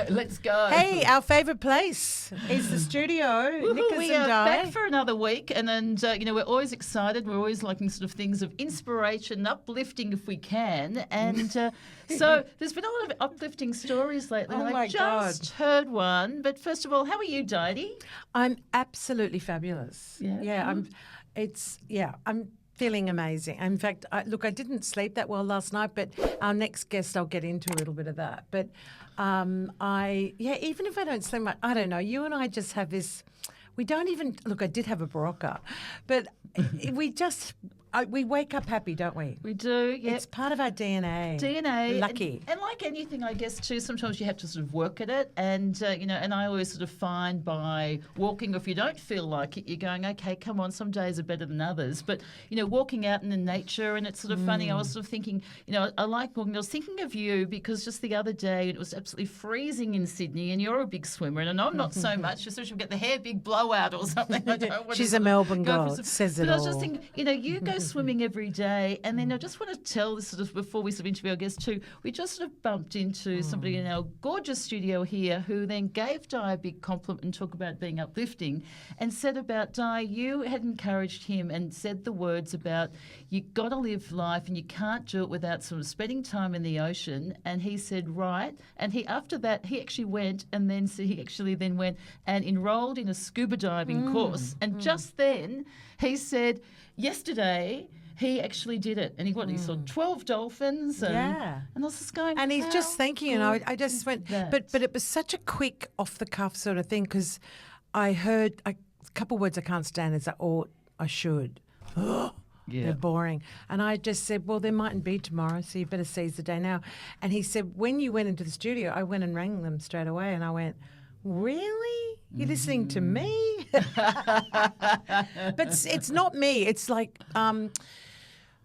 Let's go. Hey, our favourite place is the studio. Knickers We and are Dye. back for another week, and we're always excited. We're always liking sort of things of inspiration, uplifting if we can. And so there's been a lot of uplifting stories lately. Oh, and my I've just heard one. But first of all, how are you, Didey? I'm absolutely fabulous. Yeah. I'm feeling amazing. In fact, I didn't sleep that well last night, but our next guest, I'll get into a little bit of that. But even if I don't sleep much, I don't know. You and I just have this. We don't even look. I did have a Barocca, but we wake up happy, don't we? We do. Yeah. It's part of our DNA. Lucky. And like anything, I guess too. Sometimes you have to sort of work at it, and and I always sort of find by walking, or if you don't feel like it, you're going, okay, come on. Some days are better than others, but walking out in the nature, and it's sort of funny. I was sort of thinking, I like walking. I was thinking of you because just the other day it was absolutely freezing in Sydney, and you're a big swimmer, and I'm not so much. Especially if you get the hair big blowout or something. I don't want She's to a Melbourne go girl. Says it but all. I was just thinking, you go swimming every day, and then I just want to tell this sort of before we sort of interview our guest too. We just sort of bumped into somebody in our gorgeous studio here who then gave Di a big compliment and talked about being uplifting, and said about Di, you had encouraged him and said the words about you got to live life and you can't do it without sort of spending time in the ocean. And he said right, and after that he actually went and then went and enrolled in a scuba diving course, and just then he said yesterday he actually did it, and he saw 12 dolphins, and I was just going, and he's just thinking, I just went, that? but it was such a quick, off the cuff sort of thing, because I heard a couple of words I can't stand is I ought, I should. They're boring. And I just said, well, there mightn't be tomorrow, so you better seize the day now. And he said, when you went into the studio, I went and rang them straight away, and I went, really? You're listening to me? But it's not me. It's like,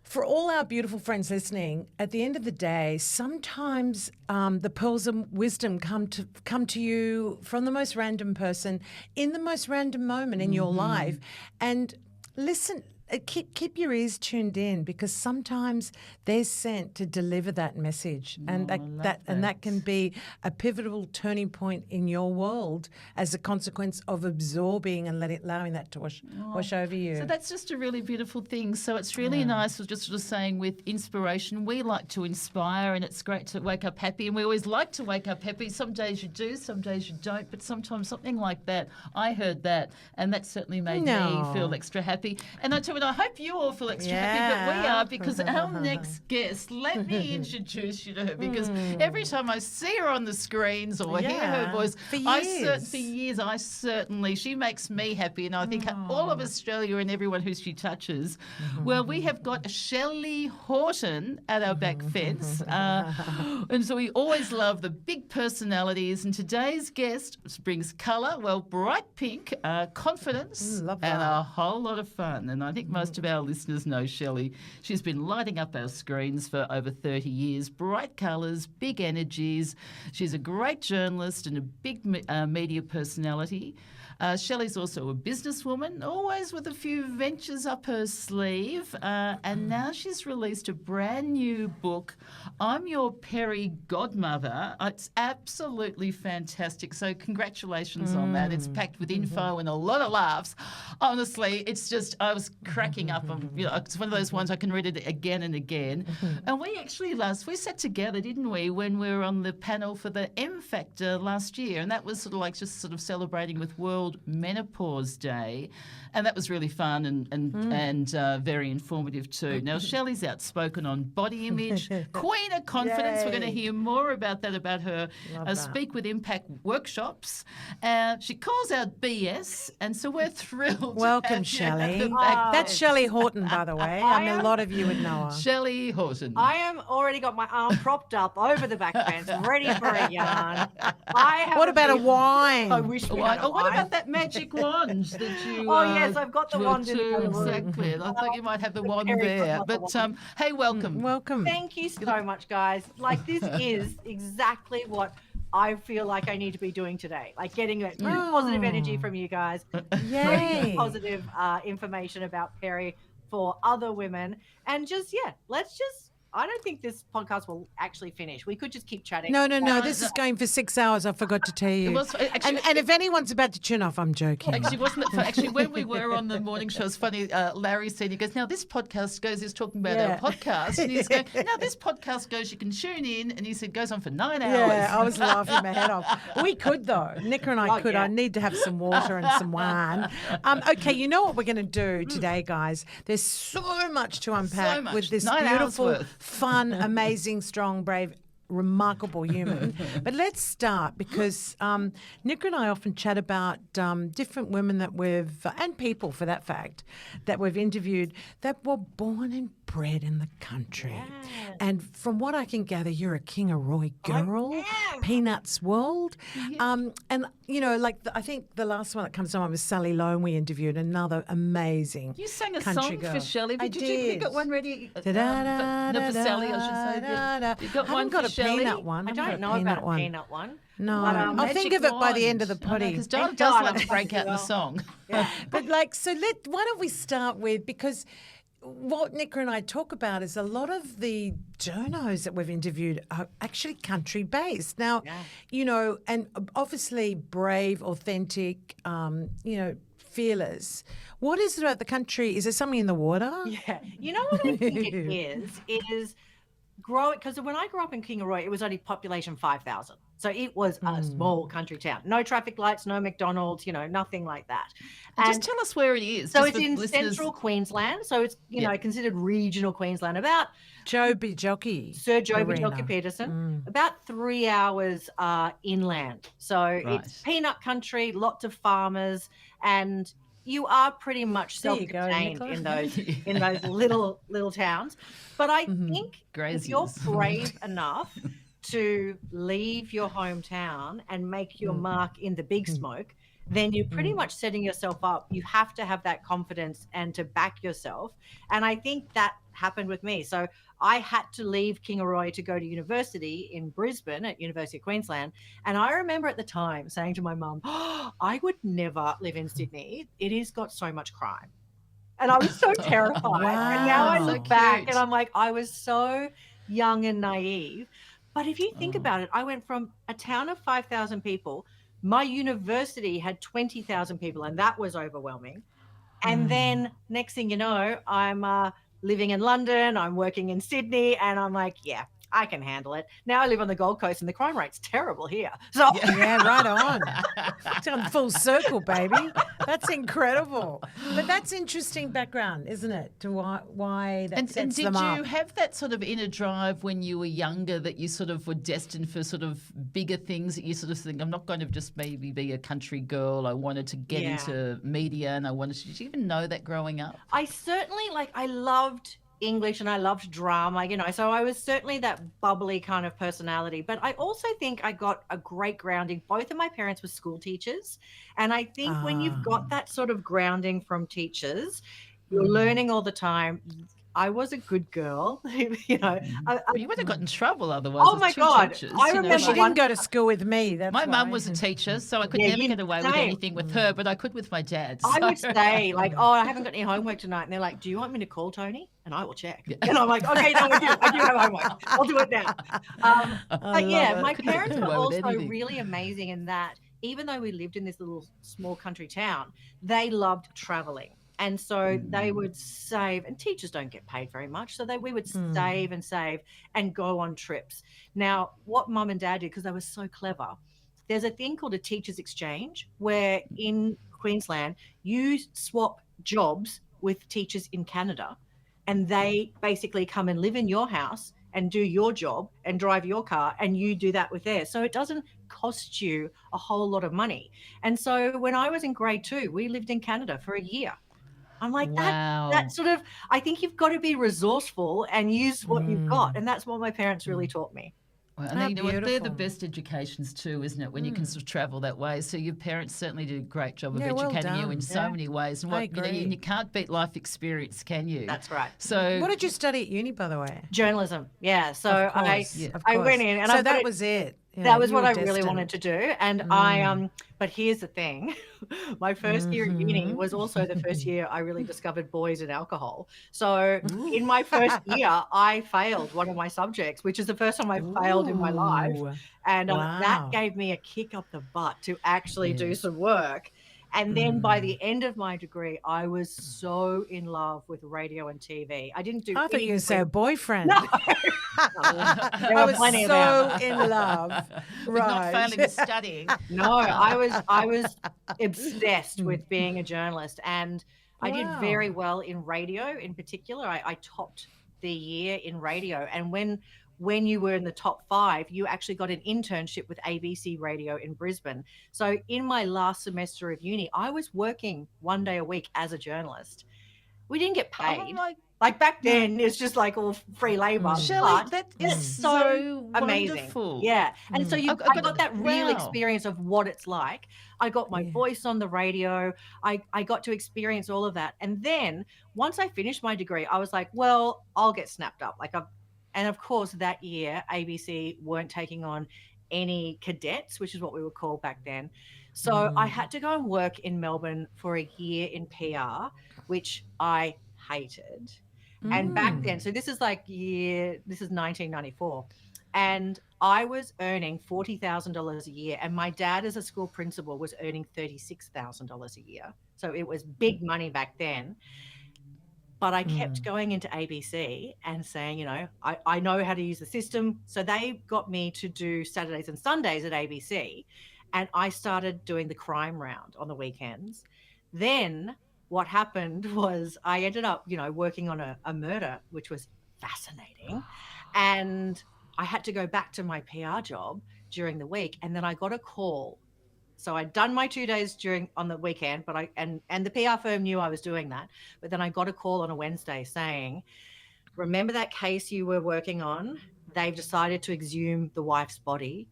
for all our beautiful friends listening, at the end of the day, sometimes the pearls of wisdom come to you from the most random person in the most random moment in your life. And listen, keep your ears tuned in, because sometimes they're sent to deliver that message, and that can be a pivotal turning point in your world as a consequence of absorbing and allowing that to wash over you. So that's just a really beautiful thing. So it's really nice, just sort of saying with inspiration, we like to inspire, and it's great to wake up happy, and we always like to wake up happy. Some days you do, some days you don't, but sometimes something like that, I heard that, and that certainly made me feel extra happy. And I tell you, I hope you all feel extra happy, but we are, because our next guest, let me introduce you to her, because every time I see her on the screens or hear her voice, she makes me happy, and I think all of Australia and everyone who she touches. Well, we have got Shelley Horton at our back fence, and so we always love the big personalities, and today's guest brings colour, bright pink, confidence, and a whole lot of fun. And I think most of our listeners know Shelley. She's been lighting up our screens for over 30 years. Bright colours, big energies. She's a great journalist and a big media personality. Shelley's also a businesswoman, always with a few ventures up her sleeve. And now she's released a brand new book, I'm Your PERI Godmother. It's absolutely fantastic. So congratulations on that. It's packed with info and a lot of laughs. Honestly, it's just, I was cracking up. It's one of those ones I can read it again and again. And we actually we sat together, didn't we, when we were on the panel for the M Factor last year. And that was sort of like just sort of celebrating with World Menopause Day, and that was really fun and very informative too. Now, Shelley's outspoken on body image, queen of confidence. Yay. We're going to hear more about that, about her Speak with Impact workshops. She calls out BS, and so we're thrilled. Welcome, Shelley. That's Shelley Horton, by the way. I mean, a lot of you would know her. Shelley Horton. I am already got my arm propped up over the back fence, ready for a yarn. What about a wine? I wish we had a wine. What about that magic wand that you? Oh yes, I've got the wand in the room. Exactly. I thought you might have the wand there. But hey, welcome. Welcome. Thank you so much, guys. Like, this is exactly what I feel like I need to be doing today. Like, getting that positive energy from you guys. Yay. Positive information about PERI for other women. And let's just I don't think this podcast will actually finish. We could just keep chatting. No. This is going for 6 hours. I forgot to tell you. And if anyone's about to tune off, I'm joking. Actually, wasn't it? Actually, when we were on the morning show, it's funny. Larry said, he goes, now this podcast goes, he's talking about our podcast. And he's going, now this podcast goes, you can tune in. And he said, goes on for 9 hours. Yeah, I was laughing my head off. We could, though. Nicola and I could. Yeah. I need to have some water and some wine. Okay, you know what we're going to do today, guys? There's so much to unpack with this beautiful, fun, amazing, strong, brave, remarkable human. But let's start because Nick and I often chat about different women that we've, and people for that fact, that we've interviewed that were born and bred in the country. Yeah. And from what I can gather, you're a Kingaroy girl, Peanuts World. Yeah. And, you know, like I think the last one that comes to mind was Sally Loan we interviewed, another amazing You sang a country song girl. for Shelley. I did. You got one ready? For Sally, I should say. You got one for Shelley? Peanut one. I don't know about a peanut one. No, I'll think of it by the end of the potty. Because Don does love to break out the song. Yeah. But like, so why don't we start with, because what Nicola and I talk about is a lot of the journos that we've interviewed are actually country based. Now, you know, and obviously brave, authentic, you know, fearless. What is it about the country? Is there something in the water? Yeah. You know what I think it is growing, because when I grew up in Kingaroy, it was only population 5,000. So it was a small country town. No traffic lights, no McDonald's, you know, nothing like that. And just tell us where it is. So it's in central Queensland. So it's, you know, considered regional Queensland. About Sir Joe Jockey Peterson, about 3 hours inland. So it's peanut country, lots of farmers, and you are pretty much self-contained in those little towns. But I think if you're brave enough to leave your hometown and make your mark in the big smoke, then you're pretty much setting yourself up. You have to have that confidence and to back yourself. And I think that happened with me. So I had to leave Kingaroy to go to university in Brisbane at University of Queensland. And I remember at the time saying to my mum, I would never live in Sydney. It has got so much crime. And I was so terrified. Wow. And now I look back and I'm like, I was so young and naive. But if you think about it, I went from a town of 5,000 people. My university had 20,000 people, and that was overwhelming. And then next thing you know, I'm living in London, I'm working in Sydney, and I'm like, yeah, I can handle it. Now I live on the Gold Coast and the crime rate's terrible here. So yeah, right on. It's on full circle, baby. That's incredible. But that's interesting background, isn't it? To why that sets them up. And did you have that sort of inner drive when you were younger that you sort of were destined for sort of bigger things, that you sort of think, I'm not going to just maybe be a country girl. I wanted to get into media, and I wanted to. Did you even know that growing up? I certainly, I loved English and I loved drama, you know, so I was certainly that bubbly kind of personality. But I also think I got a great grounding. Both of my parents were school teachers. And I think when you've got that sort of grounding from teachers, you're learning all the time. I was a good girl, you know. You would have got in trouble otherwise. Oh my God. Teachers, I remember she didn't go to school with me. My mum was a teacher, so I could never get away with anything with her, but I could with my dad. So. I would say, like, oh, I haven't got any homework tonight. And they're like, do you want me to call Tony? And I will check. And I'm like, okay, no, I do have homework. I'll do it now. But yeah, my parents were also really amazing in that even though we lived in this little small country town, they loved traveling. And so they would save, and teachers don't get paid very much. So we would save and go on trips. Now, what mum and dad did, because they were so clever, there's a thing called a teacher's exchange where in Queensland, you swap jobs with teachers in Canada, and they basically come and live in your house and do your job and drive your car, and you do that with theirs. So it doesn't cost you a whole lot of money. And so when I was in grade 2, we lived in Canada for a year. I'm like, that sort of, I think you've got to be resourceful and use what you've got. And that's what my parents really taught me. Well, and they're the best educations too, isn't it, when you can sort of travel that way. So your parents certainly did a great job of educating you in so many ways. And and you can't beat life experience, can you? That's right. So what did you study at uni, by the way? Journalism. Yeah. So I went in and so that was it. That was you what were I really wanted to do. And but here's the thing. My first year at uni was also the first year I really discovered boys and alcohol. So in my first year, I failed one of my subjects, which is the first time I failed in my life. And that gave me a kick up the butt to actually do some work. And then by the end of my degree, I was so in love with radio and TV. I didn't do I thought you were say a boyfriend. No. There were plenty of them. So in love. With not failing with studying. No, I was obsessed with being a journalist, and I did very well in radio in particular. I topped the year in radio. And when you were in the top 5, you actually got an internship with ABC Radio in Brisbane. So in my last semester of uni, I was working 1 day a week as a journalist. We didn't get paid. Like back then, it's just like all free labor. Shelley, that is so amazing. Wonderful. Yeah. And so I got that real experience of what it's like. I got my voice on the radio. I got to experience all of that. And then once I finished my degree, I was like, well, I'll get snapped up. And of course, that year, ABC weren't taking on any cadets, which is what we were called back then. So I had to go and work in Melbourne for a year in PR, which I hated. And back then, so this is 1994. And I was earning $40,000 a year. And my dad, as a school principal, was earning $36,000 a year. So it was big money back then. But I kept going into ABC and saying, I know how to use the system. So they got me to do Saturdays and Sundays at ABC. And I started doing the crime round on the weekends. Then what happened was I ended up, working on a murder, which was fascinating. And I had to go back to my PR job during the week. And then I got a call. So I'd done my 2 days on the weekend, but and the PR firm knew I was doing that. But then I got a call on a Wednesday saying, remember that case you were working on? They've decided to exhume the wife's body,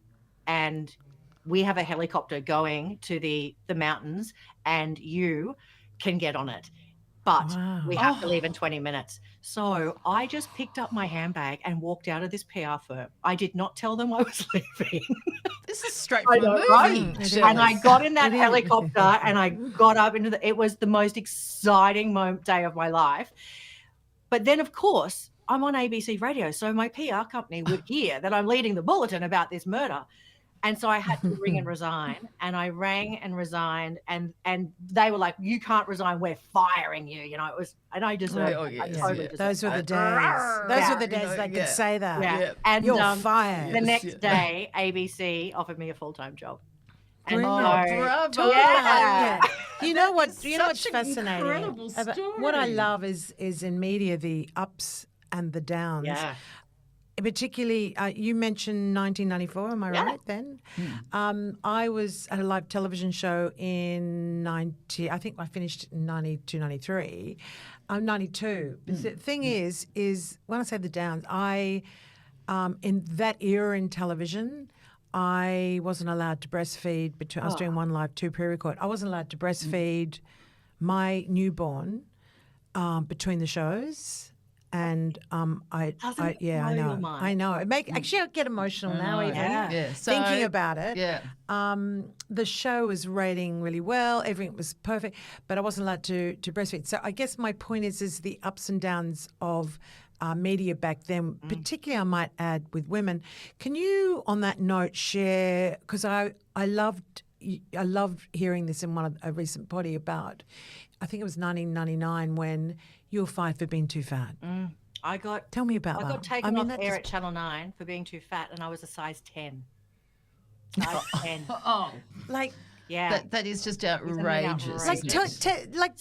and we have a helicopter going to the mountains, and you can get on it. But we have to leave in 20 minutes. So I just picked up my handbag and walked out of this PR firm. I did not tell them I was leaving. This is straight from a movie. Right? And I got in that helicopter and I got up into it was the most exciting day of my life. But then, of course, I'm on ABC Radio. So my PR company would hear that I'm leading the bulletin about this murder. And so I had to ring and resign, and I rang and resigned, and they were like, "You can't resign. We're firing you." It was, and I deserved it. I totally deserved Those were the days. Those were the days they could say that. Yeah. And you're fired. The next day, ABC offered me a full-time job. And bravo! Yeah. You know what's fascinating? Incredible story. What I love is in media the ups and the downs. Yeah. Particularly, you mentioned 1994, am I right then? I was at a live television show in I think I finished in 92, 93. 92. The thing is when I say the downs, in that era in television, I wasn't allowed to breastfeed. I was doing one live, two pre-record. I wasn't allowed to breastfeed my newborn between the shows. And I know. I know. Actually, I get emotional now even thinking about it. Yeah. The show was rating really well. Everything was perfect, but I wasn't allowed to breastfeed. So I guess my point is the ups and downs of media back then, particularly I might add with women. Can you, on that note, share? Because I loved hearing this in a recent potty about. I think it was 1999 when you were fired for being too fat. Tell me about that. I got taken off air at Channel 9 for being too fat, and I was a size 10. Size 10. Yeah. That is just outrageous.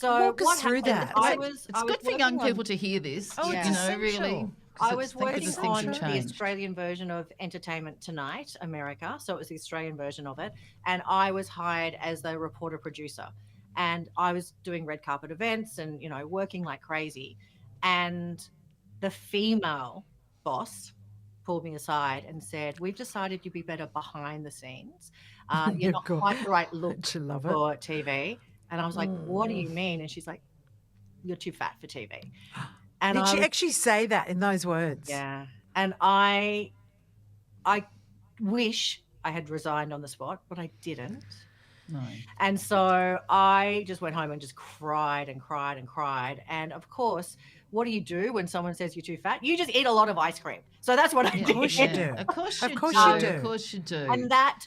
Walk us through that. It's good for young people to hear this. Really. I was working on the Australian version of Entertainment Tonight, America. So it was the Australian version of it. And I was hired as the reporter producer. And I was doing red carpet events and, working like crazy. And the female boss pulled me aside and said, "We've decided you'd be better behind the scenes. You're not quite the right look for TV." And I was like, "What do you mean?" And she's like, "You're too fat for TV." And did she actually say that in those words? Yeah. And I wish I had resigned on the spot, but I didn't. No. And so I just went home and just cried and cried and cried. And of course, what do you do when someone says you're too fat? You just eat a lot of ice cream. So that's what I did. Of course you do. Of course you do. Of course you do. And that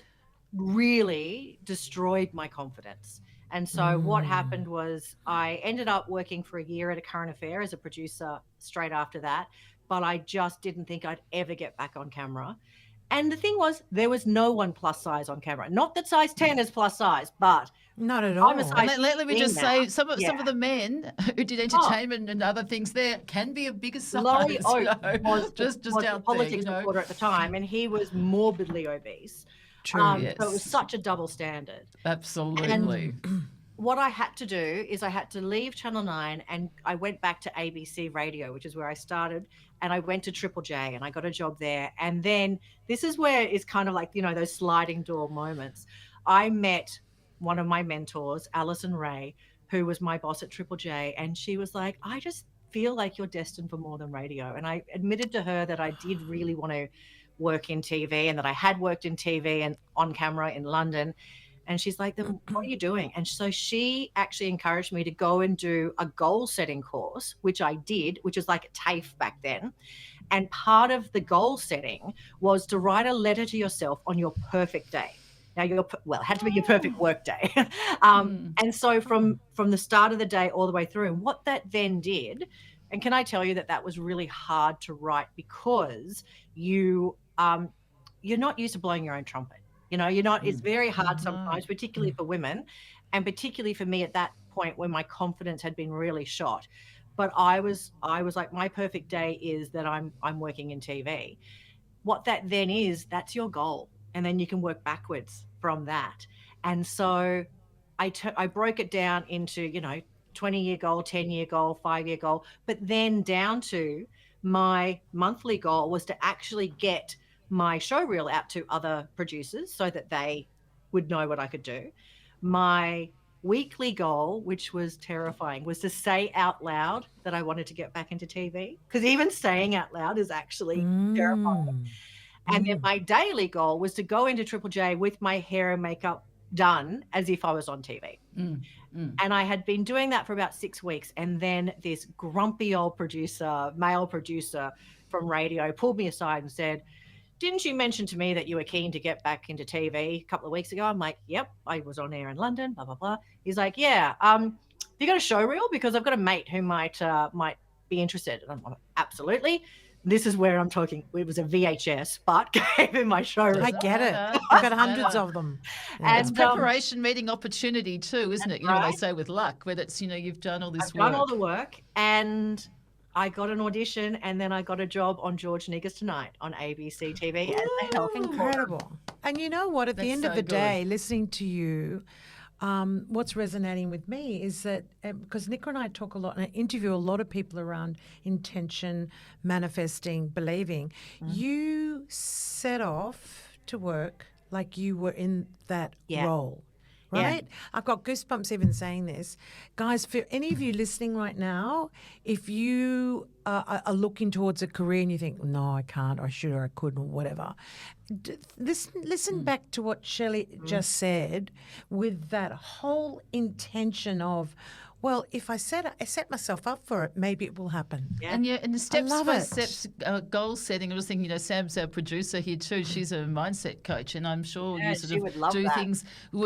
really destroyed my confidence. And so what happened was I ended up working for a year at a current affair as a producer straight after that. But I just didn't think I'd ever get back on camera. And the thing was, there was no one plus size on camera. Not that size 10 is plus size, but not at all. I'm a size let me just say, some of the men who did entertainment and other things there can be a bigger size. Laurie was just was out the politics there, reporter at the time, and he was morbidly obese. True. Yes. So it was such a double standard. Absolutely. And what I had to do is I had to leave Channel 9 and I went back to ABC Radio, which is where I started, and I went to Triple J and I got a job there. And then this is where it's kind of like, those sliding door moments. I met one of my mentors, Alison Ray, who was my boss at Triple J, and she was like, I just feel like you're destined for more than radio. And I admitted to her that I did really want to work in TV and that I had worked in TV and on camera in London. And she's like, then what are you doing? And so she actually encouraged me to go and do a goal setting course, which I did, which was like a TAFE back then. And part of the goal setting was to write a letter to yourself on your perfect day. Now, it had to be your perfect work day. And so from the start of the day all the way through, and what that then did, and can I tell you that was really hard to write because you're not used to blowing your own trumpet. It's very hard sometimes, particularly for women, and particularly for me at that point when my confidence had been really shot. But I was like, my perfect day is that I'm working in TV. What that then is, that's your goal. And then you can work backwards from that. And so I broke it down into, 20-year goal, 10-year goal, 5-year goal, but then down to my monthly goal was to actually get my show reel out to other producers so that they would know what I could do. My weekly goal, which was terrifying, was to say out loud that I wanted to get back into TV, because even saying out loud is actually terrifying. And then my daily goal was to go into Triple J with my hair and makeup done as if I was on TV. And I had been doing that for about 6 weeks. And then this grumpy old male producer from radio, pulled me aside and said, didn't you mention to me that you were keen to get back into TV a couple of weeks ago? I'm like, yep, I was on air in London, blah, blah, blah. He's like, yeah, have you got a show reel? Because I've got a mate who might be interested. And I'm like, absolutely. This is where I'm talking. It was a VHS, but gave him my show reel. I get it. I've got hundreds of them. And it's preparation meeting opportunity too, isn't it? Right. They say with luck, but it's, you've done all this work. I've done all the work, and I got an audition, and then I got a job on George Nigger's Tonight on ABC TV as a health incredible. And you know what? At the end of the day, listening to you, what's resonating with me is that because Nick and I talk a lot and I interview a lot of people around intention, manifesting, believing, you set off to work like you were in that role. Right? Yeah. I've got goosebumps even saying this. Guys, for any of you listening right now, if you are looking towards a career and you think, no, I can't, or I should, or I could, or whatever, listen back to what Shelley just said with that whole intention of, well, if I set myself up for it, maybe it will happen. Yeah. And the steps by steps goal setting. I was thinking, Sam's our producer here too. She's a mindset coach, and I'm sure you sort of do things.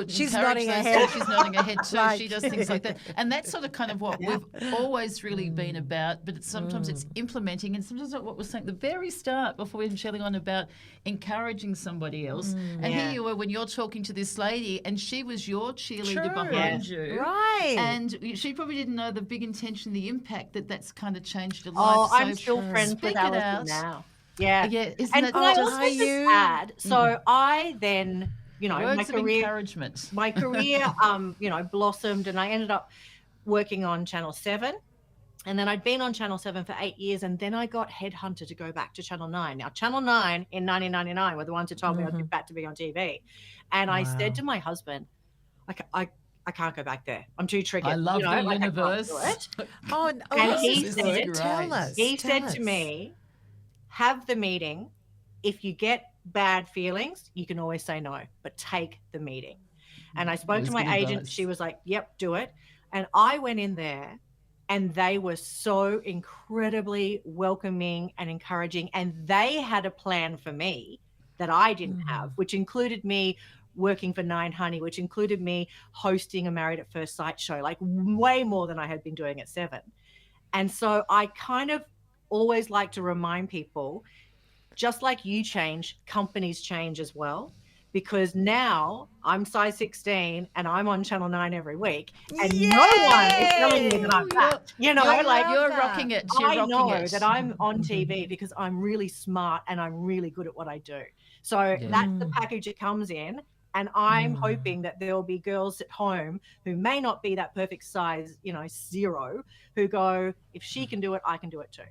She's nodding her head. She's nodding her head too. Right. She does things like that, and that's sort of kind of what we've always really been about. But sometimes it's implementing, and sometimes what we're saying at the very start before we had Shelley on about encouraging somebody else. And here you were when you're talking to this lady, and she was your cheerleader behind you, right? And she probably didn't know the big intention, the impact that's kind of changed your life. Oh, I'm still friends with Alison now. Yeah. Isn't and that can I also just add, so I then, words of encouragement. My career, blossomed, and I ended up working on Channel 7. And then I'd been on Channel 7 for 8 years, and then I got headhunted to go back to Channel 9. Now, Channel 9 in 1999 were the ones who told me I'd be back to be on TV. And I said to my husband, I can't go back there. I'm too triggered. I love the universe. And he said, to me, have the meeting. If you get bad feelings, you can always say no, but take the meeting. And I spoke to my agent. She was like, yep, do it. And I went in there and they were so incredibly welcoming and encouraging. And they had a plan for me that I didn't have, which included me working for 9 Honey, which included me hosting a Married at First Sight show, like way more than I had been doing at 7. And so I kind of always like to remind people, just like you change, companies change as well. Because now I'm size 16 and I'm on Channel 9 every week, and no one is telling me that I'm fat. You know, like you're rocking it. I know that I'm on TV because I'm really smart and I'm really good at what I do. So that's the package it comes in. And I'm hoping that there will be girls at home who may not be that perfect size, 0, who go, if she can do it, I can do it too.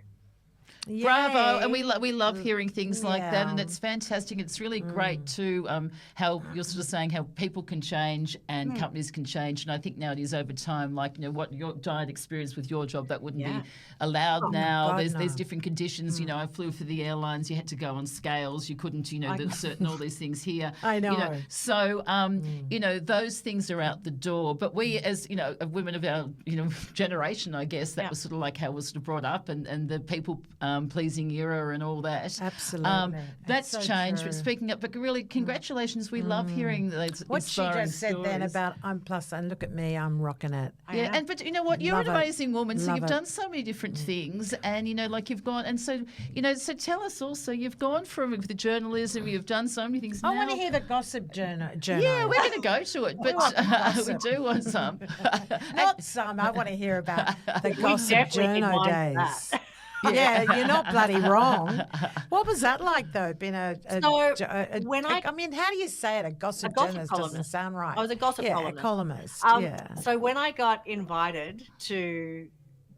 Yay. Bravo. And we love hearing things like that, and it's fantastic. It's really great too, how you're sort of saying how people can change and companies can change. And I think now it is over time, like, what your diet experience with your job, that wouldn't be allowed now. God, there's different conditions. I flew for the airlines, you had to go on scales, you couldn't, certain all these things here. I know. So those things are out the door. But we, as women of our generation, I guess, that was sort of like how we're sort of brought up, and the people pleasing era and all that. Absolutely. That's so changed. true. But speaking of, but really, congratulations. We love hearing those what she inspiring just said stories. then about I'm plus, and look at me, I'm rocking it. Yeah, but you know what? You're Love an it. amazing woman. So Love you've it. done so many different things, and like you've gone, and so so tell us also. You've gone from the journalism. You've done so many things. I want to hear the gossip journal. Yeah, we're going to go to it, but we do want some. Not some. I want to hear about the gossip definitely journal want days. that. Yeah, you're not bloody wrong. What was that like, though? Being I mean, how do you say it? A gossip journalist doesn't sound right. I was a gossip columnist. A columnist. So when I got invited to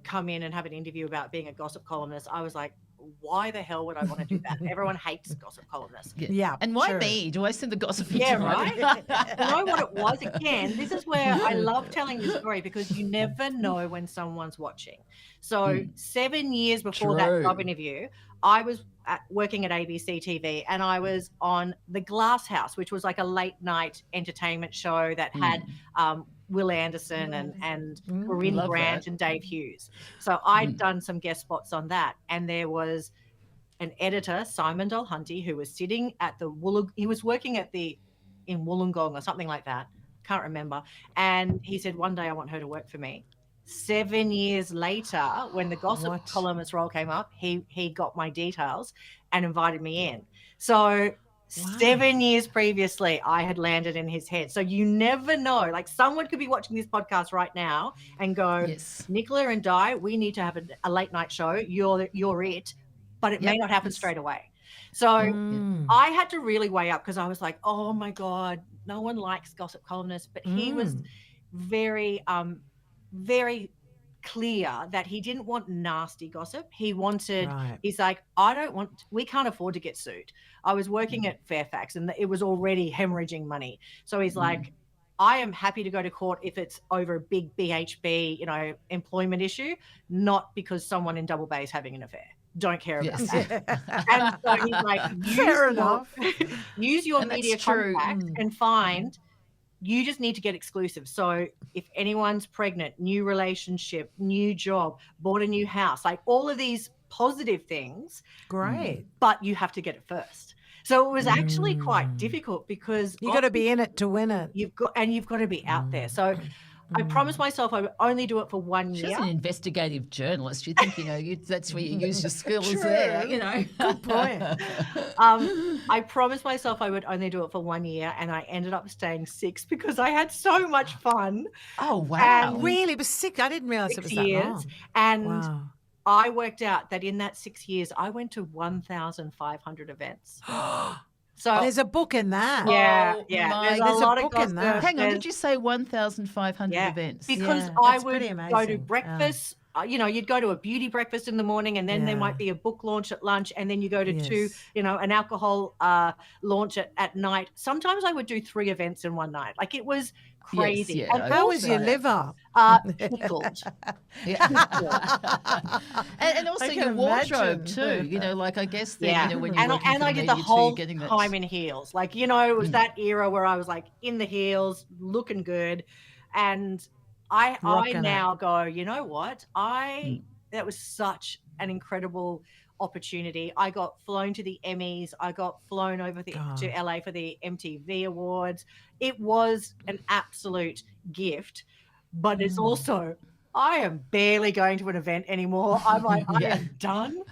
come in and have an interview about being a gossip columnist, I was like, why the hell would I want to do that? Everyone hates gossip columnists. Yeah. And why me? Do I send the gossip? Yeah, right. You know what it was? Again, this is where I love telling this story, because you never know when someone's watching. So 7 years before that job interview, I was working at ABC TV, and I was on The Glass House, which was like a late night entertainment show that had Will Anderson and Corinne Grant and Dave Hughes. So I'd done some guest spots on that, and there was an editor, Simon Dulhunty, who was sitting at he was working at in Wollongong or something like that. Can't remember. And he said, one day I want her to work for me. 7 years later, when the gossip columnist role came up, he got my details and invited me in. So 7 years previously, I had landed in his head. So you never know. Like, someone could be watching this podcast right now and go, Nicola and Di, we need to have a late night show. You're it. But it may not happen straight away. So I had to really weigh up, because I was like, oh my God, no one likes gossip columnists. But he was very, very clear that he didn't want nasty gossip. He wanted, he's like, we can't afford to get sued. I was working at Fairfax and it was already hemorrhaging money. So he's like, I am happy to go to court if it's over a big BHB, employment issue, not because someone in Double Bay is having an affair. Don't care about that. And so he's like, use your media contacts and find, you just need to get exclusive. So if anyone's pregnant, new relationship, new job, bought a new house, like all of these positive things. Great. But you have to get it first. So it was actually quite difficult, because you got to be in it to win it. You've got to be out there. So I promised myself I would only do it for 1 year. She's an investigative journalist. You think, that's where you use your skills there, Good point. I promised myself I would only do it for 1 year, and I ended up staying 6 because I had so much fun. Oh, wow. And really? It was 6? I didn't realize it was that long. And I worked out that in that 6 years, I went to 1,500 events. So there's a book in that. Yeah. There's a lot of gossip. Hang on, did you say 1,500 events? Because I would go to breakfast, you'd go to a beauty breakfast in the morning, and then there might be a book launch at lunch, and then you go to an alcohol launch at night. Sometimes I would do 3 events in one night. Like, it was crazy. Yes, and how was your liver? Pickled. and also your wardrobe too. Like, I guess that, when you're working and for I the did the media whole too, getting that... time in heels. Like, it was that era where I was like in the heels, looking good, and I now go, you know what? That was such an incredible opportunity. I got flown to the Emmys. I got flown over to LA for the MTV Awards. It was an absolute gift, but it's also, I am barely going to an event anymore. I'm like, I am done.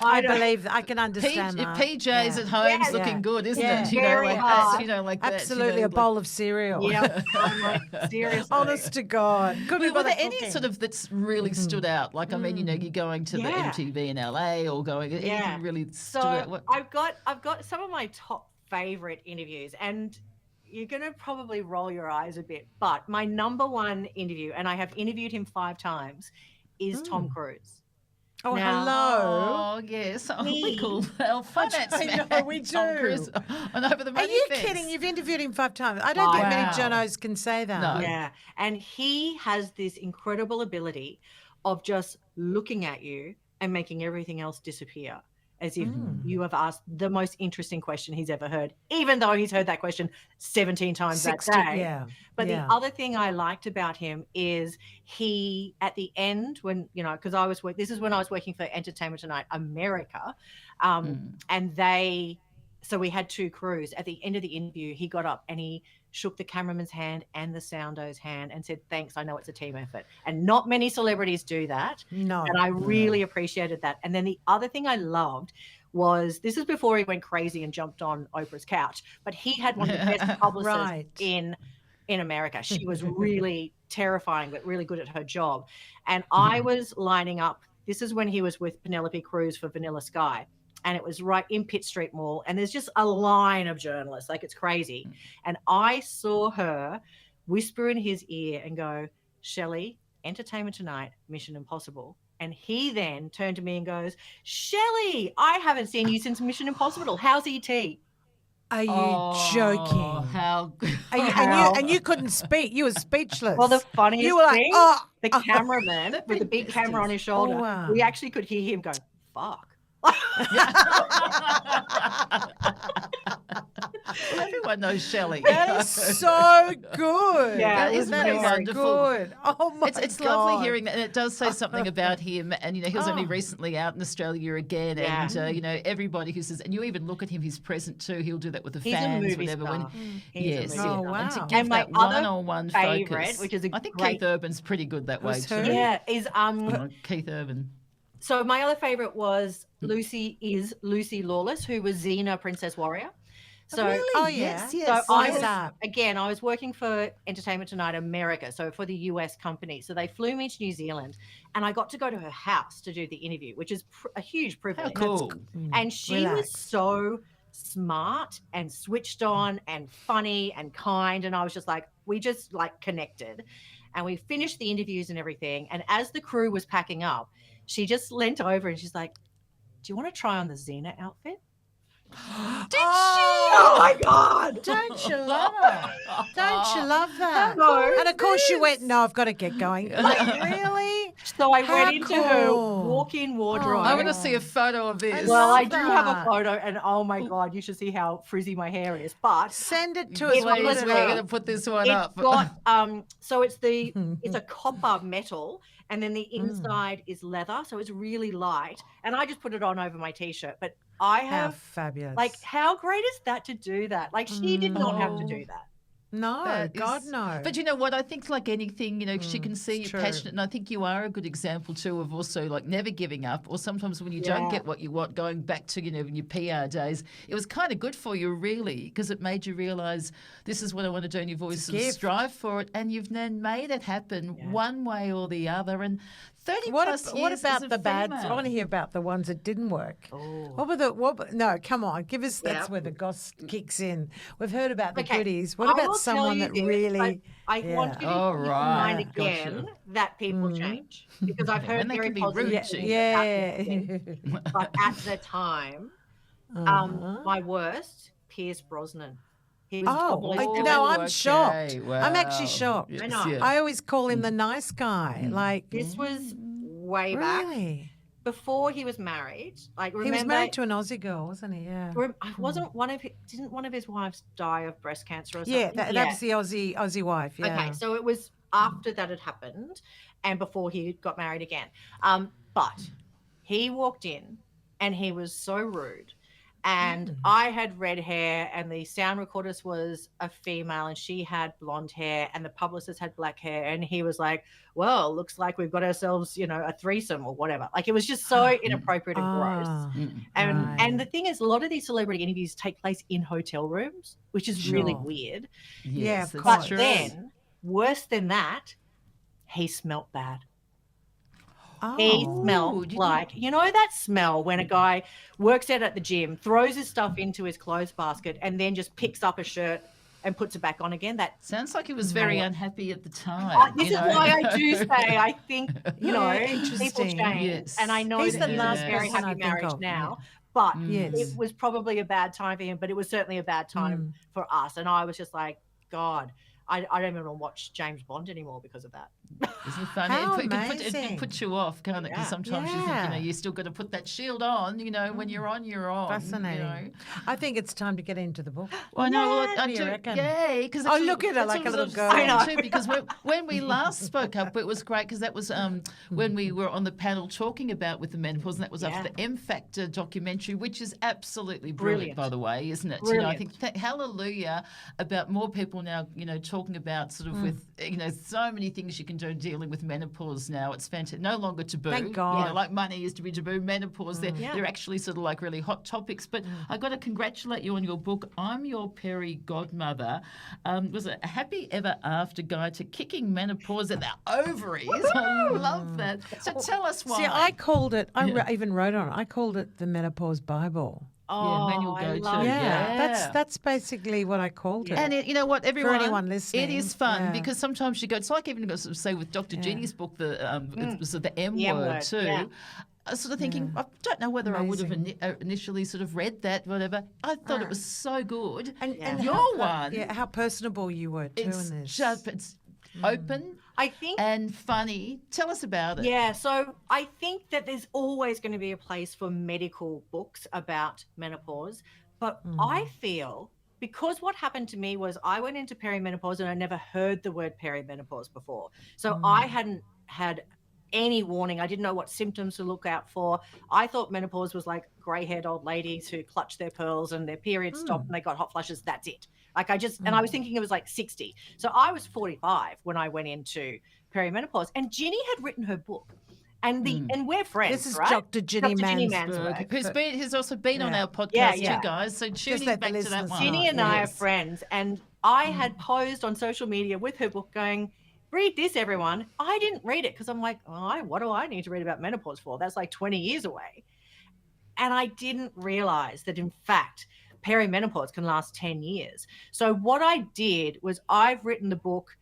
I believe I can understand that. PJs at home's looking good, isn't it? Very hard. Like absolutely, that, a bowl of cereal. Yeah, I'm like, seriously. Honest to God. Were there any sort of that's really stood out? Like, I mean, you're going to the MTV in LA or going anything really stood out? So I've got some of my top favorite interviews, and you're going to probably roll your eyes a bit, but my number one interview, and I have interviewed him 5 times, is Tom Cruise. Oh, hello. Oh, yes. We call our finance man. I know, we do. Tom Cruise on Over the Money Are you Fence. kidding? You've interviewed him 5 times. I don't think many journos can say that. No. Yeah. And he has this incredible ability of just looking at you and making everything else disappear, as if you have asked the most interesting question he's ever heard, even though he's heard that question 17 times that day. Yeah. But the other thing I liked about him is he, at the end, when, because this is when I was working for Entertainment Tonight America, and so we had 2 crews. At the end of the interview, he got up and he shook the cameraman's hand and the soundo's hand and said, thanks, I know it's a team effort. And not many celebrities do that. No. And I really appreciated that. And then the other thing I loved was, this is before he went crazy and jumped on Oprah's couch, but he had one of the best publicists in America. She was really terrifying, but really good at her job. And I was lining up, this is when he was with Penelope Cruz for Vanilla Sky. And it was right in Pitt Street Mall. And there's just a line of journalists, like, it's crazy. And I saw her whisper in his ear and go, Shelley, Entertainment Tonight, Mission Impossible. And he then turned to me and goes, Shelley, I haven't seen you since Mission Impossible. How's ET? Are you joking? How? And you couldn't speak. You were speechless. Well, the funniest you were like, thing, the cameraman with the big camera on his shoulder, we actually could hear him go, fuck. Everyone knows Shelley. That is so good. Yeah, that is very wonderful. good. Oh my God. It's lovely hearing that, and it does say something about him. And he was only recently out in Australia again, and everybody who says, and you even look at him, he's present too. He'll do that with the fans, a movie whatever. star. Yes, Oh wow. And to give my that other one-on-one favorite, focus, which is I think Keith Urban's pretty good that way too. Yeah, is Keith Urban. So my other favorite was Lucy Lawless, who was Xena, Princess Warrior. So, really? Oh, yes. So I was working for Entertainment Tonight America, so for the US company. So they flew me to New Zealand, and I got to go to her house to do the interview, which is a huge privilege. How cool. And she was so smart and switched on and funny and kind. And I was just like, we just like connected. And we finished the interviews and everything. And as the crew was packing up, she just leant over and she's like, do you want to try on the Xena outfit? Did she? Oh my God. Don't you love it? Don't you love that? No. And of course you went, no, I've got to get going. Like, really? So I went into her walk-in wardrobe. I want to see a photo of this. Well, I do have a photo, and oh my God, you should see how frizzy my hair is. But send it to us. We're going to put this one up. It's got so it's a copper metal, and then the inside is leather, so it's really light. And I just put it on over my t-shirt, but I have fabulous. Like, how great is that to do that? Like, she did not have to do that. No, God, no. But you know what? I think like anything, she can see you're passionate. And I think you are a good example too of also like never giving up, or sometimes when you don't get what you want, going back to, in your PR days, it was kind of good for you really, because it made you realise this is what I want to do, and you've always sort of strive for it, and you've then made it happen one way or the other. And 30 What plus years about as a the bad? I female. want to hear about the ones that didn't work. Oh. No, come on, give us. That's Yeah. where the goss kicks in. We've heard about the Okay, goodies. What I about will someone tell that you this, really? but I want you to All keep in right, mind gotcha. again that people change, because I've Yeah, heard when they very can be positive rude Yeah, to things you. about yeah. women, but at the time, Uh-huh. my worst, Pierce Brosnan. He was Oh, probably Oh, no, I'm okay, shocked. I'm wow. actually shocked. Yes, I know. yeah. I always call him the nice guy. Like, This was way back really? before he was married. Like, remember, He was married to an Aussie girl, wasn't he? Yeah. wasn't didn't one of his wives die of breast cancer or something? Yeah, that was the Aussie wife. Yeah. Okay, so it was after that had happened and before he got married again. But he walked in and he was so rude. And I had red hair, and the sound recordist was a female, and she had blonde hair, and the publicist had black hair. And he was like, well, looks like we've got ourselves, a threesome or whatever. Like, it was just so inappropriate and gross. Ah, And the thing is, a lot of these celebrity interviews take place in hotel rooms, which is really Sure. weird. Yeah, of that's course. But true. then, worse than that, he smelt bad. oh. He Ooh, smelled you like, that smell when a guy works out at the gym, throws his stuff into his clothes basket, and then just picks up a shirt and puts it back on again. That Sounds like he was very unhappy at the time. this is why I do say I think people interesting. change, Yes. and I know He's that the he's last in a very person I happy think marriage of, now. But Yes. it was probably a bad time for him, but it was certainly a bad time for us. And I was just like, God, I don't even want to watch James Bond anymore because of that. Isn't it funny? How It amazing. can put you off, can't it? Because Yeah. sometimes you think, you still got to put that shield on, when you're on, you're on. Fascinating. I think it's time to get into the book. Well, I know. Well, What I do you do. reckon? Yay! Because Oh, look at her like a little girl. I know. Too, because when we last spoke up, it was great because that was when we were on the panel talking about with the menopause, and that was after the M Factor documentary, which is absolutely brilliant, by the way, isn't it? Brilliant. I think hallelujah about more people now, talking about sort of with so many things you can do dealing with menopause now. It's fantastic. No longer taboo. Thank God. Like money used to be taboo. Menopause, they're actually sort of like really hot topics. But I got to congratulate you on your book. I'm Your PERI Godmother. Was it a happy ever after guide to kicking menopause at the ovaries? I love that. So tell us why. See, I called it, even wrote on it, I called it the Menopause Bible. Oh, manual I go-to. love Yeah. That's basically what I called it. And you know what, everyone, anyone listening, it is fun yeah. because sometimes you go. It's like even say with Dr. Jeannie's book, it was the M The M word word, too. yeah. I was sort of thinking, I don't know whether I would have initially sort of read that, whatever. I thought it was so good. And your how, one, how personable you were too it's in this. just it's open I think and funny. Tell us about it. Yeah, so I think that there's always going to be a place for medical books about menopause, but I feel because what happened to me was I went into perimenopause and I never heard the word perimenopause before. So I hadn't had any warning. I didn't know what symptoms to look out for. I thought menopause was like grey-haired old ladies who clutched their pearls and their period stopped and they got hot flushes. That's it. Like and I was thinking it was like 60. So I was 45 when I went into perimenopause, and Ginny had written her book. And and we're friends. This is right? Dr. Ginny Mansberg. Who's also been on our podcast Yeah. too, guys. So tuning let back the to that listeners one. Ginny and I are friends, and I had posed on social media with her book going, read this, everyone. I didn't read it because I'm like, what do I need to read about menopause for? That's like 20 years away. And I didn't realize that, in fact, perimenopause can last 10 years. So what I did was I've written the book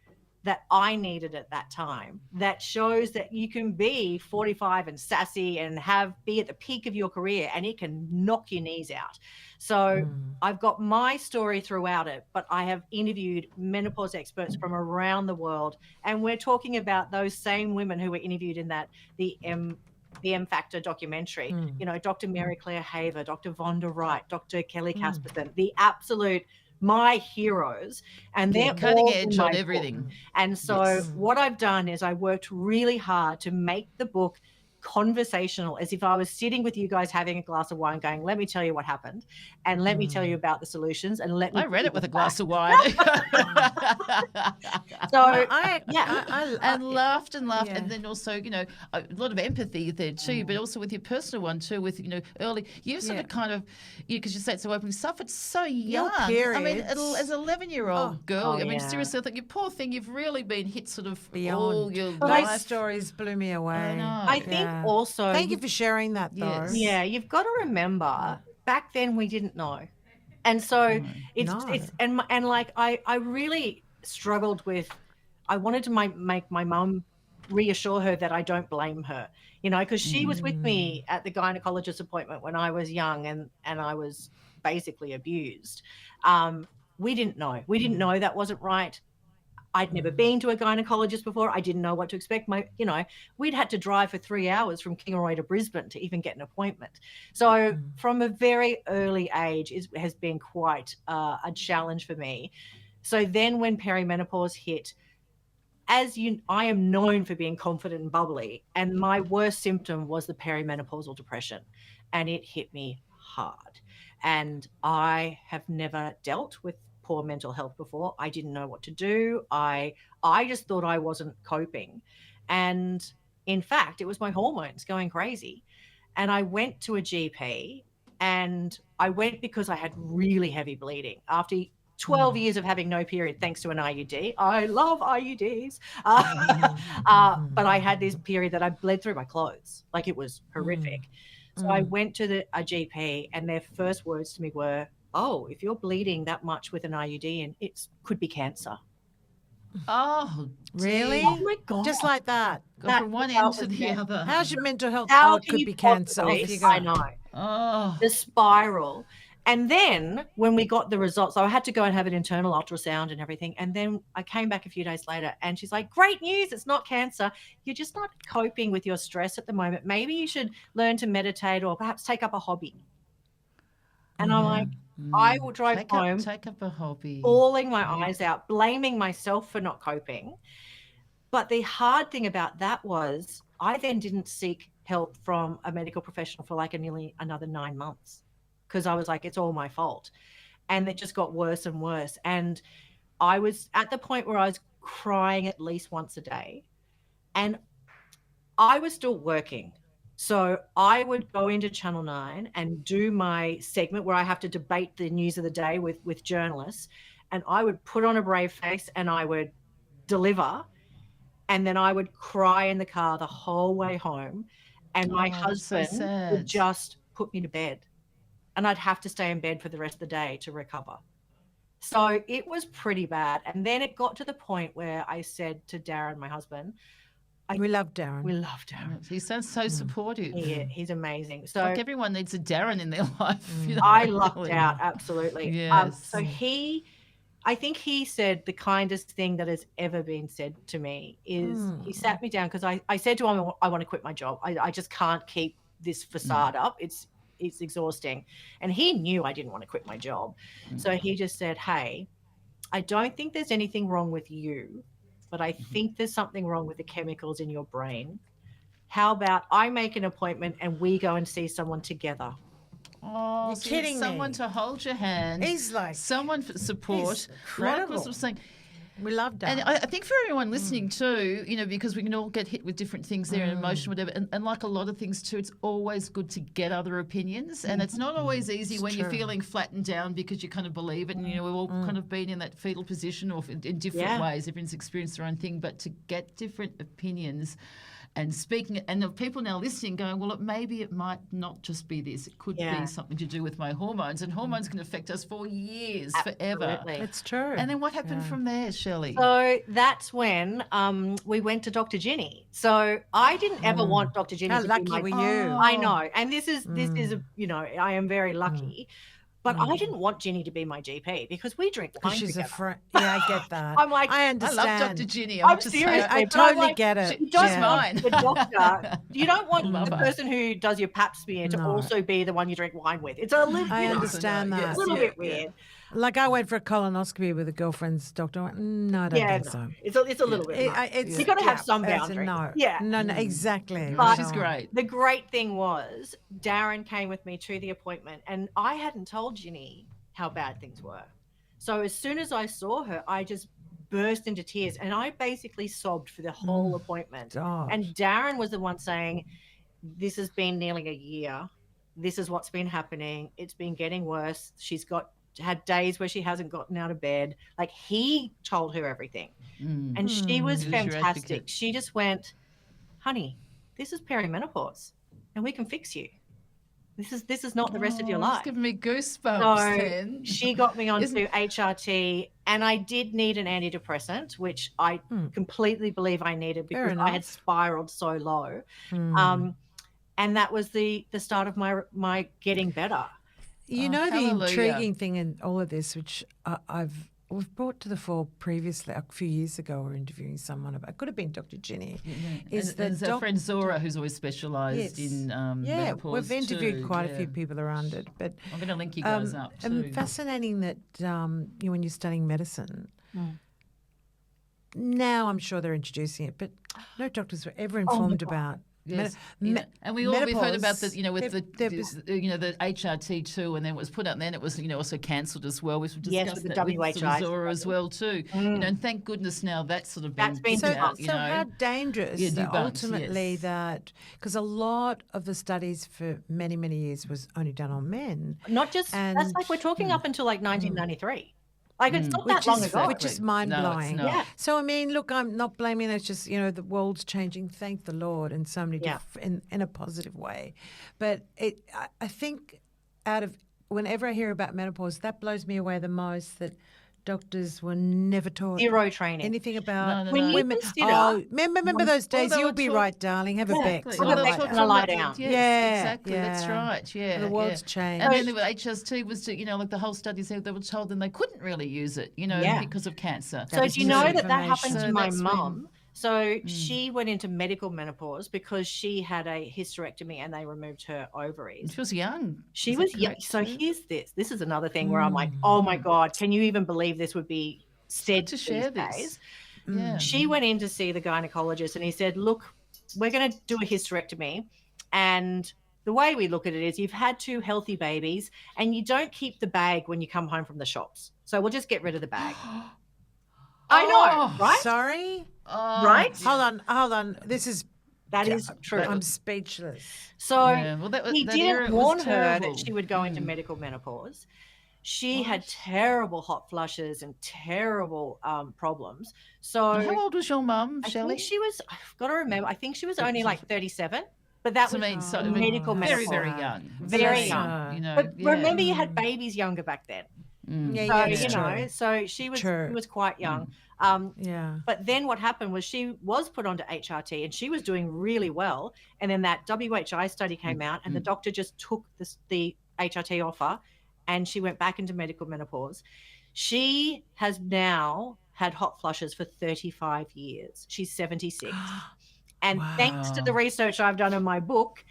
that I needed at that time that shows that you can be 45 and sassy and be at the peak of your career and it can knock your knees out. So I've got my story throughout it, but I have interviewed menopause experts from around the world, and we're talking about those same women who were interviewed in the M Factor documentary. Dr. Mary Claire Haver, Dr. Vonda Wright, Dr. Kelly Casperson, the absolute my heroes, and they're cutting all edge in my on book. everything. And so what I've done is I worked really hard to make the book conversational, as if I was sitting with you guys having a glass of wine going, let me tell you what happened and let me tell you about the solutions and let me I read it with a glass of wine. So and laughed and laughed. Yeah. And then also, you know, a lot of empathy there too, but also with your personal one too, with, you know, early, you sort of kind of, because you say it's so open, suffered so young. I mean, as an 11-year-old girl, I mean, seriously, I think you poor thing, you've really been hit sort of Beyond. all your Those life. stories blew me away. I think also. Thank you for sharing that, though. Yes. Yeah, you've got to remember back then we didn't know. And so it's and like I really struggled with, I wanted to make my mum reassure her that I don't blame her, you know, because she was with me at the gynecologist appointment when I was young and I was basically abused. We didn't know. We didn't know that wasn't right. I'd never been to a gynecologist before. I didn't know what to expect. We'd had to drive for 3 hours from Kingaroy to Brisbane to even get an appointment. So from a very early age, it has been quite a challenge for me. So then when perimenopause hit, I am known for being confident and bubbly, and my worst symptom was the perimenopausal depression, and it hit me hard. And I have never dealt with poor mental health before. I didn't know what to do. I just thought I wasn't coping. And in fact, it was my hormones going crazy. And I went to a GP, and I went because I had really heavy bleeding. After 12 years of having no period, thanks to an IUD. I love IUDs. But I had this period that I bled through my clothes. Like, it was horrific. So I went to a GP, and their first words to me were, oh, if you're bleeding that much with an IUD, and it could be cancer. Oh, really? Oh my God. Just like that. Go from one end to the other. How's your mental health? How it can could you be cancer. possibly- Off you go. I know. Oh. The spiral. And then when we got the results, so I had to go and have an internal ultrasound and everything. And then I came back a few days later, and she's like, great news, it's not cancer. You're just not coping with your stress at the moment. Maybe you should learn to meditate or perhaps take up a hobby. And I'm like, I will drive home, take up a hobby, bawling my eyes out, blaming myself for not coping. But the hard thing about that was I then didn't seek help from a medical professional for like nearly another 9 months, because I was like, it's all my fault. And it just got worse and worse. And I was at the point where I was crying at least once a day. And I was still working. So I would go into Channel 9 and do my segment where I have to debate the news of the day with journalists. And I would put on a brave face and I would deliver. And then I would cry in the car the whole way home. And my husband would just put me to bed. And I'd have to stay in bed for the rest of the day to recover. So it was pretty bad. And then it got to the point where I said to Darren, my husband, we love Darren. We love Darren. He sounds so supportive. Yeah, he's amazing. So like everyone needs a Darren in their life. You know, I lucked out, absolutely. Yes. So I think he said the kindest thing that has ever been said to me is he sat me down, because I said to him, I want to quit my job. I just can't keep this facade up. It's exhausting. And he knew I didn't want to quit my job. So he just said, hey, I don't think there's anything wrong with you, but I think there's something wrong with the chemicals in your brain. How about I make an appointment and we go and see someone together? Oh, you're kidding me. Someone to hold your hand. He's like someone for support. He's incredible. Like I was saying, we love that. And I think for everyone listening too, you know, because we can all get hit with different things there, and emotion, whatever. And like a lot of things too, it's always good to get other opinions. And it's not always easy when you're feeling flattened down because you kind of believe it. And, you know, we've all kind of been in that fetal position, or in different ways. Everyone's experienced their own thing. But to get different opinions and speaking, and the people now listening going, well, maybe it might not just be this. It could be something to do with my hormones, and hormones can affect us for years, forever. It's true. And then what happened from there, Shelley? So that's when we went to Dr. Ginny. So I didn't ever want Dr. Ginny How to lucky be my... were you? I know. And this is, you know, I am very lucky. But I didn't want Ginny to be my GP because we drink wine she's together. a friend. Yeah, I get that. I'm like, I I understand. love Dr. Ginny. I'm serious. I totally get it. You don't She's want mine. the doctor. You don't want Love the her. person who does your pap smear to No. also be the one you drink wine with. It's a little. I you know, understand that. It's a little bit weird. Like I went for a colonoscopy with a girlfriend's doctor. I went, no, I don't think so. It's a little bit much. You've got to have some boundary. No, exactly. But which is great. The great thing was Darren came with me to the appointment, and I hadn't told Ginny how bad things were. So as soon as I saw her, I just burst into tears, and I basically sobbed for the whole appointment. Gosh. And Darren was the one saying, this has been nearly a year. This is what's been happening. It's been getting worse. She's had days where she hasn't gotten out of bed. Like, he told her everything. And she was fantastic. She just went, honey, this is perimenopause and we can fix you. This is not the rest of your life. It's giving me goosebumps. So she got me onto HRT, and I did need an antidepressant, which I completely believe I needed because I had spiraled so low. And that was the start of my getting better. You know, the intriguing thing in all of this, which we've brought to the fore previously, a few years ago, we were interviewing someone about, it could have been Dr. Ginny, is that our friend Zora, who's always specialised in menopause. We've interviewed quite a few people around it. But I'm going to link you guys up too. And fascinating that when you're studying medicine, now I'm sure they're introducing it, but no doctors were ever informed about. Yes. And we've heard about the with the HRT too, and then it was put out, and then it was also cancelled as well. We've discussed with the that WHI with Zora as well too. And thank goodness now that's sort of been so out. So how dangerous ultimately that, because a lot of the studies for many years was only done on men. Not just that's like we're talking up until like 1993. Like, it's not that long ago. Which is mind-blowing. No, yeah. So, I mean, look, I'm not blaming it. It's just, the world's changing, thank the Lord, in so many in a positive way. But I think whenever I hear about menopause, that blows me away the most, that doctors were never taught zero training anything about women. Remember those days? You'll be right, darling. Have a Beck. Have a Beck and a lie down. Yes, exactly. That's right. Yeah, the world's changed. And then the HST was like the whole studies they were told, and they couldn't really use it, because of cancer. So do you know that happened to my mum? So she went into medical menopause because she had a hysterectomy and they removed her ovaries. She was young. She was young. So here's this. This is another thing where I'm like, oh my God, can you even believe this would be said to share these this? Days? Yeah. She went in to see the gynecologist and he said, look, we're going to do a hysterectomy. And the way we look at it is you've had 2 healthy babies and you don't keep the bag when you come home from the shops. So we'll just get rid of the bag. I know, right? Sorry? Right? Hold on. That is true. I'm speechless. So he that didn't warn her terrible. that she would go into medical menopause. She had terrible hot flushes and terrible problems. So how old was your mum, Shelley? I've got to remember, I think she was only like 37. But that was medical menopause. Very young. Very young. But remember, you had babies younger back then. So she was quite young. But then what happened was she was put onto HRT and she was doing really well. And then that WHI study came out and the doctor just took the HRT offer and she went back into medical menopause. She has now had hot flushes for 35 years. She's 76. And thanks to the research I've done in my book,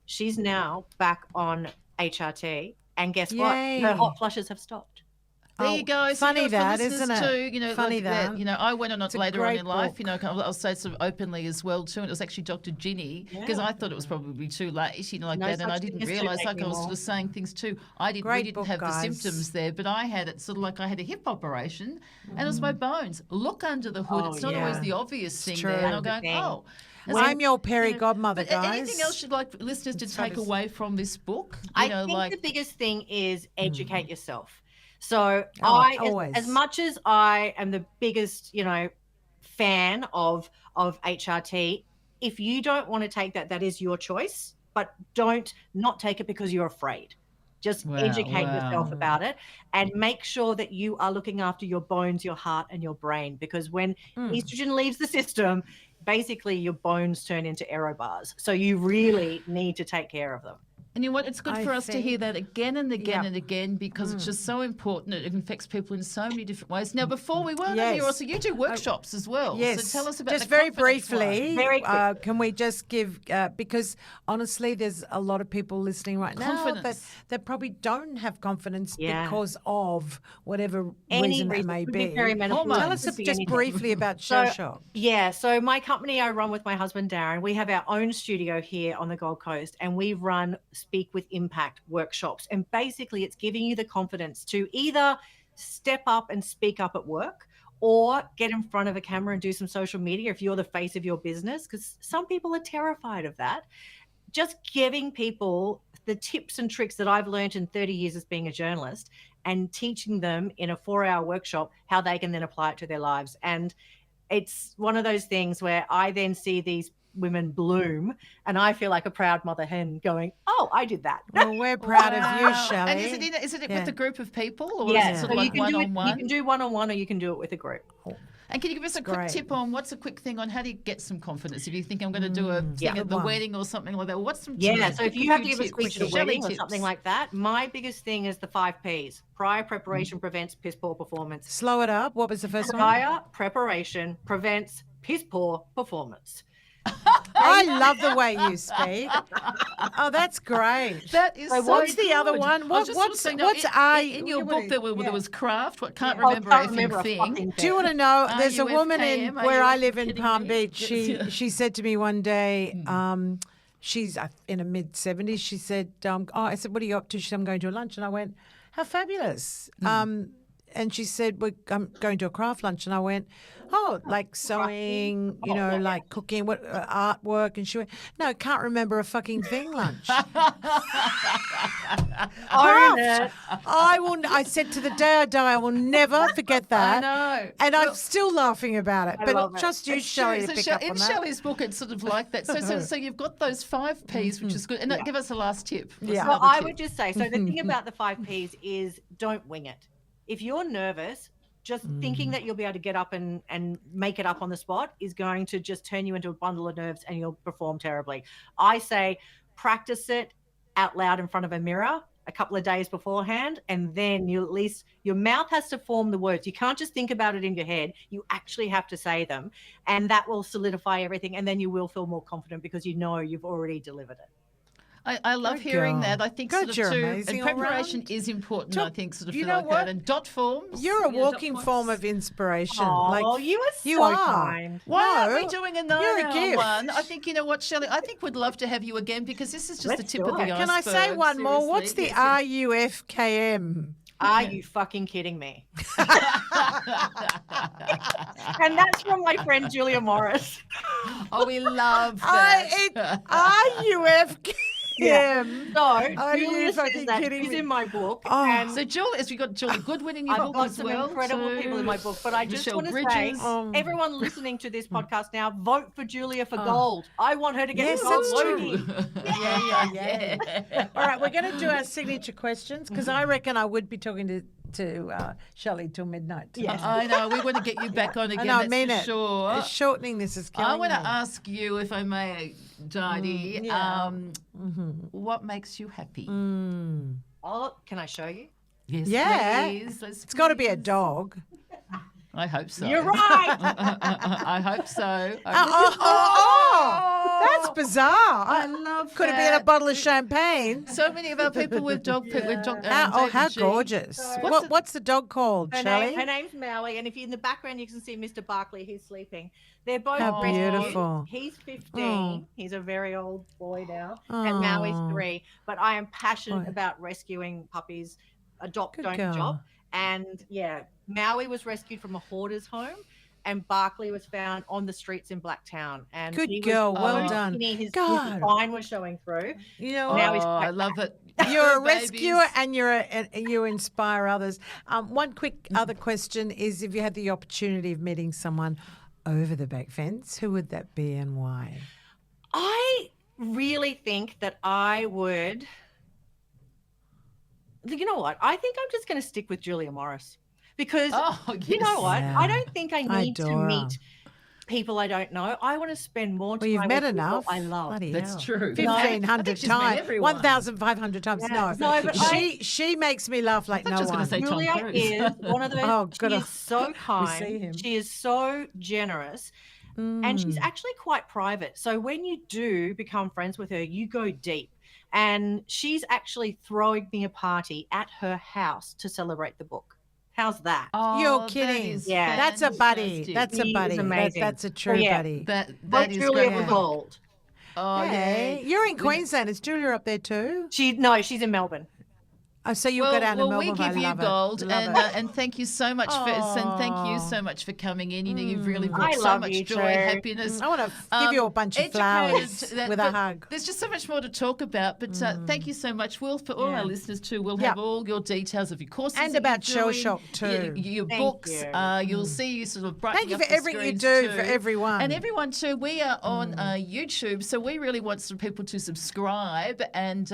she's now back on HRT. And guess what? Her hot flushes have stopped. There you go. So, funny that, isn't it? Too, funny that. I went on it later on in life. Book. I'll say sort of openly as well too. And it was actually Dr. Ginny because I thought it was probably too late, that, and I didn't realise. Like I was sort of saying things too. We didn't have the symptoms there, but I had it sort of like I had a hip operation, and it was my bones. Look under the hood. It's not always the obvious thing there. And I'm going, I'm your PERI godmother, but guys. Anything else you'd like listeners to take away from this book? I think the biggest thing is educate yourself. So as much as I am the biggest, fan of HRT, if you don't want to take that is your choice, but don't not take it because you're afraid. Just educate yourself about it and make sure that you are looking after your bones, your heart, and your brain, because when estrogen leaves the system, basically your bones turn into aero bars. So you really need to take care of them. And you know what? It's good for us to hear that again and again and again, because it's just so important. It affects people in so many different ways. Now, before we weren't here, also you do workshops as well. Yes. So tell us about just the very confidence briefly. one. Very quick. Can we just give because honestly, there's a lot of people listening right now that probably don't have confidence because of whatever reason it may be. Tell us just briefly about Shell Shock. Yeah. So my company I run with my husband Darren. We have our own studio here on the Gold Coast, and we run Speak with Impact workshops. And basically it's giving you the confidence to either step up and speak up at work, or get in front of a camera and do some social media if you're the face of your business, because some people are terrified of that. Just giving people the tips and tricks that I've learned in 30 years as being a journalist, and teaching them in a 4-hour workshop how they can then apply it to their lives. And it's one of those things where I then see these women bloom, and I feel like a proud mother hen going, oh, I did that. Well, we're proud of you, Shelley. And is it with a group of people, or is it sort so of like one-on-one? You can do one-on-one, or you can do it with a group. And can you give us a quick tip on what's a quick thing on how do you get some confidence? If you think I'm going to do a thing at the wedding or something like that, what's some tips? So if you have to give a speech at a wedding or something like that, my biggest thing is the 5 Ps. Prior preparation prevents piss poor performance. Slow it up. What was the first one? Prior preparation prevents piss poor performance. I love the way you speak. Oh, that's great. That is so what's good. the other one? What's in your book there was craft? What can't remember a thing. Do you want to know? There's a woman in where I live in Palm Beach. She said to me one day, she's in her mid-70s. She said, I said, what are you up to? She said, I'm going to a lunch. And I went, how fabulous. And she said, I'm going to a craft lunch. And I went, oh, like sewing, like cooking, artwork. And she went, no, can't remember a fucking thing lunch. I said to the day I die, I will never forget that. I know. And I'm still laughing about it. But trust you, Shelley, to pick up on that. In Shelley's book, it's sort of like that. So you've got those 5 Ps, which is good. And give us a last tip. Well, I would just say, so the thing about the 5 Ps is don't wing it. If you're nervous, just thinking that you'll be able to get up and make it up on the spot is going to just turn you into a bundle of nerves, and you'll perform terribly. I say practice it out loud in front of a mirror a couple of days beforehand, and then you at least your mouth has to form the words. You can't just think about it in your head. You actually have to say them, and that will solidify everything, and then you will feel more confident because you know you've already delivered it. I love hearing that. I think God, sort of too, amazing and preparation is important. I think sort of you for know like what? that. And dot forms. You're a walking form of inspiration. Oh, you are so kind. Why aren't we doing a 9-hour one? I think, you know what, Shelley, I think we'd love to have you again, because this is just the tip of the iceberg. Can I say one more? What's the RUFKM? Are you fucking kidding me? And that's from my friend Julia Morris. Oh, we love that. RUFKM. Yeah. So, Julia says that she's in my book. So, Julie, got Julie Goodwin in your book as well. I've got some incredible people in my book. But I just want to say, everyone listening to this podcast now, vote for Julia for gold. I want her to get gold. Yeah. All right, we're going to do our signature questions, because I reckon I would be talking to Shelley till midnight tonight. Yes. I know. We want to get you back on again. I mean that's for sure. It's shortening this is killing I want to me. ask you, if I may, Didi, what makes you happy? Oh, can I show you? Yes, please. It's got to be a dog. I hope so. You're right. I hope so. That's bizarre. I love Could have been a bottle of champagne. So many of our people with dog how gorgeous. What's the dog called, Shelley? Her name's Maui, and if you're in the background, you can see Mr. Barkley. He's sleeping. They're both How beautiful. He's 15. He's a very old boy now, and Maui's 3. But I am passionate about rescuing puppies. Adopt, don't adopt. And Maui was rescued from a hoarder's home, and Barkley was found on the streets in Blacktown. And good girl, well done. His spine was showing through. You know, I love it. You're a rescuer, and you inspire others. One quick other question is, if you had the opportunity of meeting someone over the back fence, who would that be and why? I really think that I would. You know what? I think I'm just going to stick with Julia Morris, because you know what? I don't think I need to meet people I don't know. I want to spend more time you've met with enough. people I love. Bloody That's hell. true. 1,500 times. 1,500 times. Yeah. No, but she makes me laugh like no one. Say Tom Julia Cruise. is one of those. She is so see kind. him. She is so generous. And she's actually quite private. So when you do become friends with her, you go deep. And she's actually throwing me a party at her house to celebrate the book. How's that? Oh, You're kidding. Yeah. That's a buddy. fantastic. That's a He is buddy. amazing. That's a true yeah. buddy. That Like is Julia great. for gold. Oh, yeah. You're in Queensland. Is Julia up there too? She's in Melbourne. Oh, so you'll go down to Melbourne. we give you gold, and thank you so much for coming in. You know, you've really brought so love much you joy, too. happiness. I want to give you a bunch of flowers with a hug. There's just so much more to talk about, but thank you so much, Will, for all our listeners too. We'll have all your details of your courses And that about you're doing, Shell Shock too. your Thank books. you. You'll see you sort of brightening Thank you up for the everything you screens do too. for everyone. And everyone too. We are on YouTube, so we really want some people to subscribe and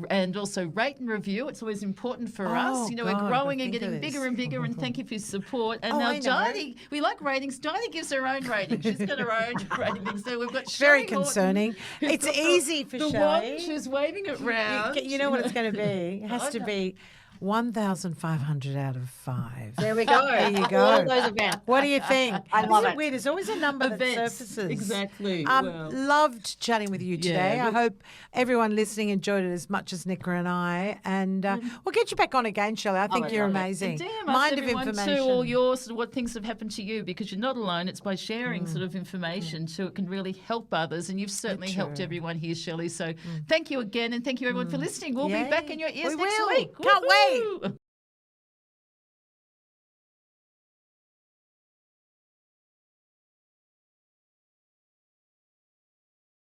and also rate and review. It's always important for us. You know, God, we're growing I and think getting it is. bigger and bigger, and thank you for your support. And Oh, now I know. Dinah, we like ratings. Dinah gives her own rating. She's got her own rating. So we've got Very Shelley Horton, concerning. who's It's got easy for the Shelley. wand. She's waving it round. You know what it's going to be? It has to be 1,500 out of 5. There we go. There you All go. those events. What do you think? I love Isn't it. weird? There's always a number that Events. surfaces. Exactly. Loved chatting with you today. I hope everyone listening enjoyed it as much as Nicola and I. And we'll get you back on again, Shelley. I think you're amazing. And Mind of everyone information. too, all your sort of what things have happened to you, because you're not alone. It's by sharing sort of information so it can really help others. And you've certainly helped everyone here, Shelley. So thank you again, and thank you everyone for listening. We'll be back in your ears We next will. week. Can't Woohoo! wait.